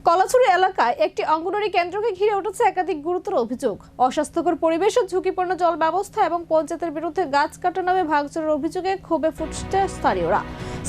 কলাছড়ি এলাকায় একটি অঙ্গনওয়াড়ি কেন্দ্রকে ঘিরে উঠেছে একাধিক গুরুতর অভিযোগ। অস্বাস্থ্যকর পরিবেশ ও ঝুঁকিপূর্ণ জল ব্যবস্থা এবং পঞ্চায়েতের বিরুদ্ধে গাছ কাটা নামে ভাঙচুরের অভিযোগে ক্ষোভে ফুটছে স্থানীয়রা।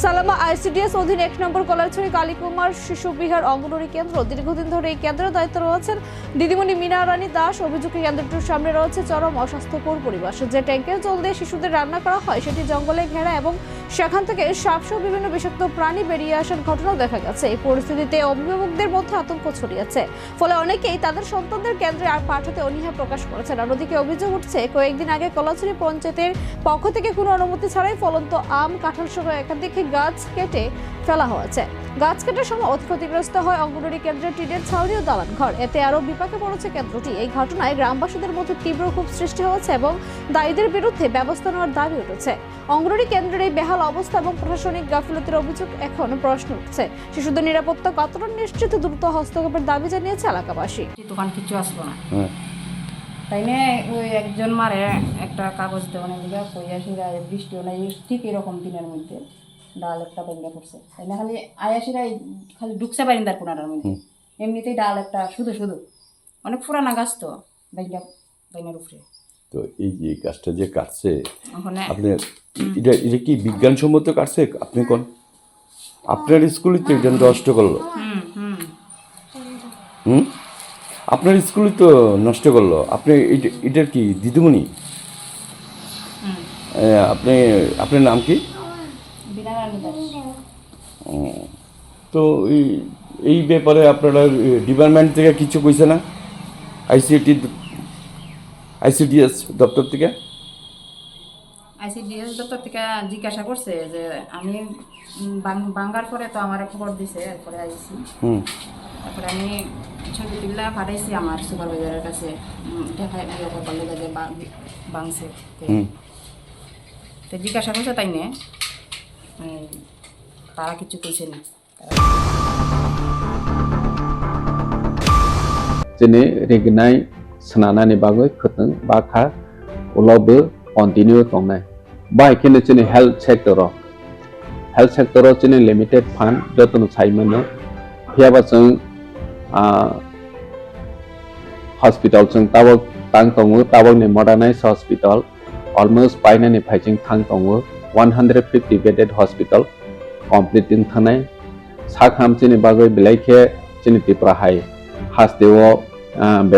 সালামা আইসিডিএস অধীন ১ নম্বর কলাছড়ি কালীকুমার শিশু বিহার অঙ্গনওয়াড়ি কেন্দ্র। দীর্ঘদিন ধরে এই কেন্দ্রের দায়িত্বে রয়েছেন দিদিমণি মীনা রানী দাস। অভিযোগে কেন্দ্রটির সামনে রয়েছে চরম অস্বাস্থ্যকর পরিবেশ। যে ট্যাঙ্কের জল দিয়ে শিশুদের রান্না করা হয় সেটি জঙ্গলে ঘেরা এবং সেখান থেকে সাপসহ বিভিন্ন বিষাক্ত প্রাণী বেরিয়ে আসার ঘটনাও দেখা গেছে। এই পরিস্থিতিতে অভিভাবকদের মধ্যে আতঙ্ক ছড়িয়েছে, ফলে অনেকেই তাদের সন্তানদের কেন্দ্রে আর পাঠাতে অনীহা প্রকাশ করেছেন। অন্যদিকে অভিযোগ উঠছে কয়েকদিন আগে কলাছড়ি পঞ্চায়েতের পক্ষ থেকে কোনো অনুমতি ছাড়াই ফলন্ত আম, কাঁঠাল সহ একাধিক গাছ কেটে ফেলা হয়েছে। গাছ কাটার সময় ক্ষতিগ্রস্ত হয় অঙ্গনওয়াড়ি কেন্দ্রের টিনের ছাউনি ও দালান ঘর। এতে আরও বিপাকে পড়েছে কেন্দ্রটি। এই ঘটনায় গ্রামবাসীদের মধ্যে তীব্র ক্ষোভ সৃষ্টি হয়েছে এবং দায়ীদের বিরুদ্ধে ব্যবস্থা নেওয়ার দাবি উঠেছে। অঙ্গনওয়াড়ি কেন্দ্রের এই বেহাল অবস্থা এবং প্রশাসনিক গাফিলতির অভিযোগ এখন প্রশ্ন উঠছে। শিশুদের নিরাপত্তা কতটা নিশ্চিত, দ্রুত হস্তক্ষেপের দাবি জানিয়েছে এলাকাবাসী। দোকান কিছু আসলো না, তাই না ওই একজন মারে একটা কাগজ দেওয়ার লিগে কইয়া সিরা বৃষ্টিও নাই, ঠিক এরকম দিনের মধ্যে ডাল একটা ভেঙে পড়ছে, তাই না খালি আয়াসিরা খালি ঢুকছে বারিন্দার কোনাটার মধ্যে। এমনিতেই ডাল একটা শুধু শুধু অনেক পুরানা গাছ তো বাইনার উপরে। তো এই যে গাছটা যে কাটছে ওখানে আপনি এটা কি বিজ্ঞানসম্মত কাটছে? আপনি কোন আপনার স্কুলে তো এটা নষ্ট করলো? আপনার স্কুলে তো নষ্ট করলো। আপনি এটার কি দিদিমণি? আপনি আপনার নাম কি? বিনা রানী দাস। তো এই ব্যাপারে আপনারা ডিপার্টমেন্ট থেকে কিছু কইছে না? আইসিডিএস দপ্তর থেকে? আইসিডিএস দপ্তর থেকে জিজ্ঞাসা করছে যে আমি বাঙ্গার পরে তো আমার খবর দিছে, এরপরে আইসি। তারপরে আমি ছবি তুললা পাঠাইছি আমার সুপারভাইজারের কাছে, দেখাই বললে যে বাংছে। তো জিজ্ঞাসা করছে, তাই নে তারা কিছু কইছে না। Jene regnai senana ni bagoi khuteng bakha ulobe continue tongnai. Bai kene jene health sector jene limited fund jotun saimano hiaba jeng hospital jeng tabok tang tongo tabok ni modernized hospital almost paina ni phaijing thang tongo 150 bedded hospital completing thanai sakham jene bagoi bilaikhe jene tipra hai hasdeo